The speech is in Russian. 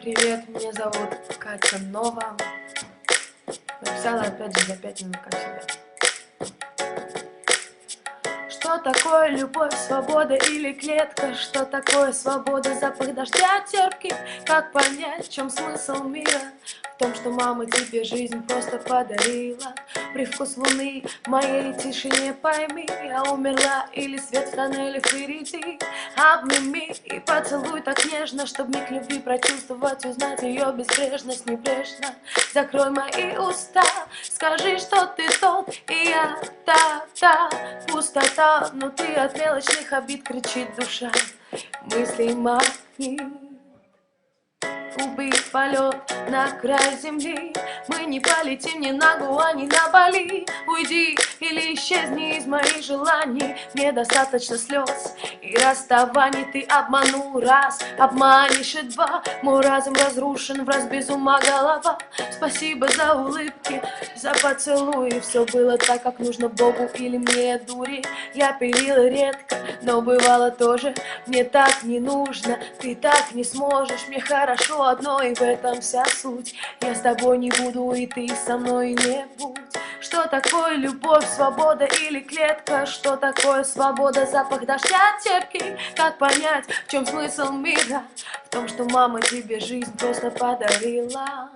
Привет, меня зовут Катя Нова. Написала опять же за 5 минут, как всегда. Что такое любовь, свобода или клетка? Что такое свобода, запах дождя терпкий? Как понять, в чем смысл мира? В том, что мама тебе жизнь просто подарила. Привкус луны в моей тишине, пойми, я умерла или свет в тоннеле впереди. Обними и поцелуй так нежно, чтоб миг любви прочувствовать, узнать ее безбрежность небрежно. Закрой мои уста, скажи, что ты тот, и я та пустота внутри от мелочных обид кричит душа. Мысли магнит, убить полет на край земли. Мы не полетим ни на Гоа, ни на Бали. Уйди или исчезни из моих желаний. Мне достаточно слез и расставаний. Ты обманул раз, обманешь и два. Мой разум разрушен, враз без ума голова. Спасибо за улыбки, за поцелуи. Все было так, как нужно Богу или мне, дури. Я пилила редко, но бывало тоже. Мне так не нужно, ты так не сможешь. Мне хорошо одно, и в этом вся суть. Я с тобой не буду, и ты со мной не будь. Что такое любовь, свобода или клетка? Что такое свобода, запах дождя терпкий? Как понять, в чем смысл мира? В том, что мама тебе жизнь просто подарила.